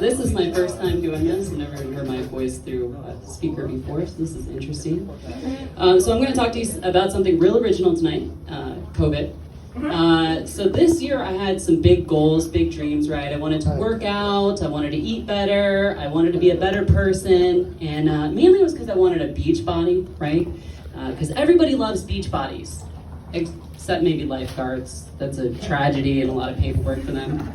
This is my first time doing this. I've never heard my voice through a speaker before, so this is interesting. So I'm going to talk to you about something real original tonight, COVID. So this year I had some big goals, big dreams, right? I wanted to work out, I wanted to eat better, I wanted to be a better person, and mainly it was because I wanted a beach body, right? Because everybody loves beach bodies, except maybe lifeguards. That's a tragedy and a lot of paperwork for them.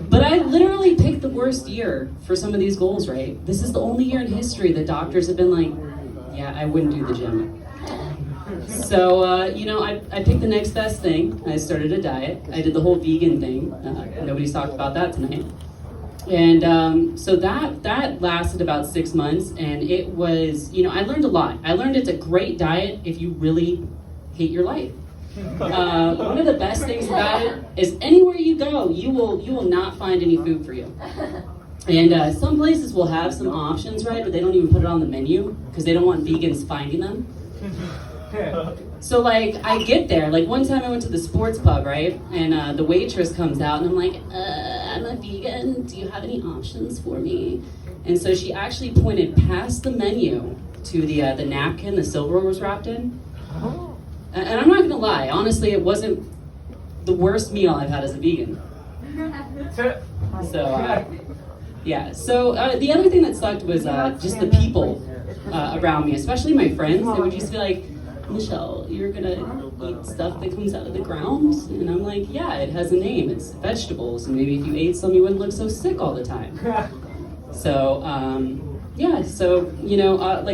But I literally picked the worst year for some of these goals, right? This is the only year in history that doctors have been like, yeah, I wouldn't do the gym. So, I picked the next best thing. I started a diet. I did the whole vegan thing. Nobody's talked about that tonight. And so that lasted about 6 months, and it was, I learned a lot. I learned it's a great diet if you really hate your life. One of the best things about it is anywhere you go, you will not find any food for you. And some places will have some options, right, but they don't even put it on the menu because they don't want vegans finding them. So I get there, one time I went to the sports pub, right, and the waitress comes out and I'm like, I'm a vegan, do you have any options for me? And so she actually pointed past the menu to the napkin the silverware was wrapped in. And I'm not gonna lie, honestly, it wasn't the worst meal I've had as a vegan. So, yeah. So the other thing that sucked was just the people around me, especially my friends. They would just be like, Michelle, you're gonna eat stuff that comes out of the ground? And I'm like, yeah, it has a name, it's vegetables, and maybe if you ate some, you wouldn't look so sick all the time. So,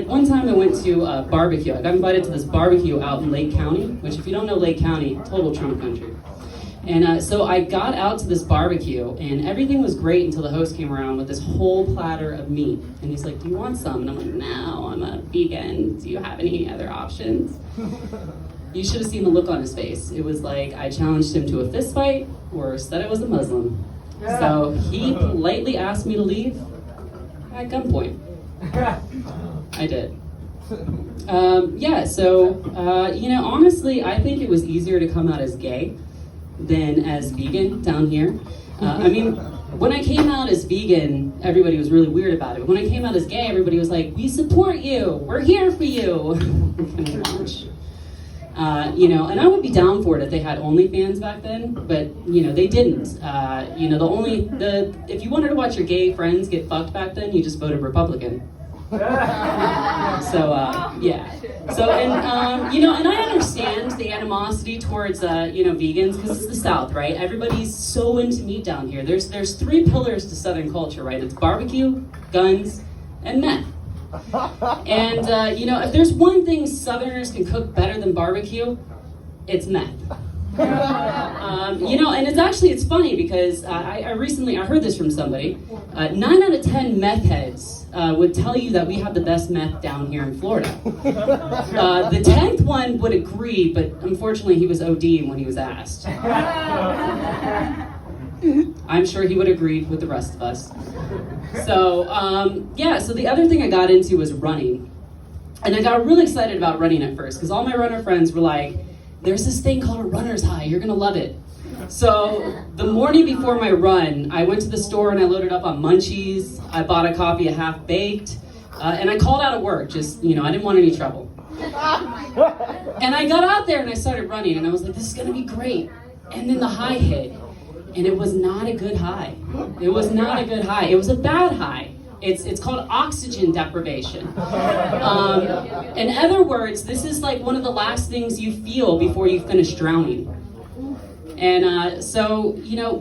one time I went to a barbecue. I got invited to this barbecue out in Lake County, which if you don't know Lake County, total Trump country. And so I got out to this barbecue, and everything was great until the host came around with this whole platter of meat. And he's like, do you want some? And I'm like, no, I'm a vegan. Do you have any other options? You should have seen the look on his face. It was like I challenged him to a fist fight or said I was a Muslim. So he politely asked me to leave at gunpoint. I did. Honestly, I think it was easier to come out as gay than as vegan down here. When I came out as vegan, everybody was really weird about it. When I came out as gay, everybody was like, we support you, we're here for you. And I would be down for it if they had OnlyFans back then, but they didn't. If you wanted to watch your gay friends get fucked back then, you just voted Republican. And I understand the animosity towards vegans because it's the South, right? Everybody's so into meat down here. There's three pillars to Southern culture, right? It's barbecue, guns, and meth. And if there's one thing Southerners can cook better than barbecue, it's meth. And it's funny because I heard this from somebody. 9 out of 10 meth heads would tell you that we have the best meth down here in Florida. The 10th one would agree, but unfortunately he was ODing when he was asked. I'm sure he would agree with the rest of us. So the other thing I got into was running. And I got really excited about running at first because all my runner friends were like, there's this thing called a runner's high, you're gonna love it. So the morning before my run, I went to the store and I loaded up on munchies, I bought a copy of Half Baked, and I called out of work, I didn't want any trouble. And I got out there and I started running and I was like, this is gonna be great. And then the high hit, and it was not a good high. It was not a good high, it was a bad high. It's called oxygen deprivation. In other words, this is like one of the last things you feel before you finish drowning. And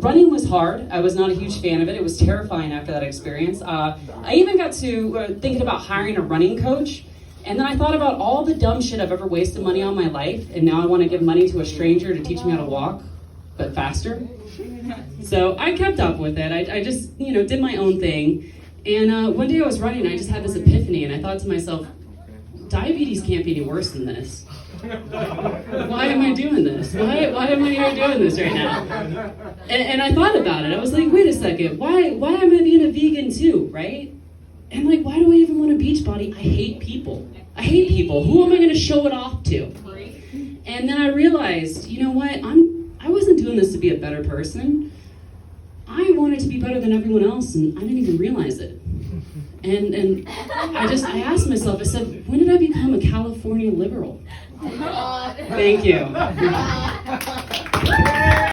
running was hard. I was not a huge fan of it. It was terrifying after that experience. I even got to thinking about hiring a running coach. And then I thought about all the dumb shit I've ever wasted money on in my life. And now I want to give money to a stranger to teach me how to walk, but faster. So I kept up with it. I just, did my own thing. And one day I was running, I just had this epiphany, and I thought to myself, diabetes can't be any worse than this. Why am I doing this? Why am I here doing this right now? And I thought about it. I was like, wait a second, why am I being a vegan too, right? And why do I even want a beach body? I hate people. Who am I going to show it off to? And then I realized, you know what? I wasn't doing this to be a better person. I wanted to be better than everyone else, and I didn't even realize it. And I asked myself, I said, when did I become a California liberal? Thank you.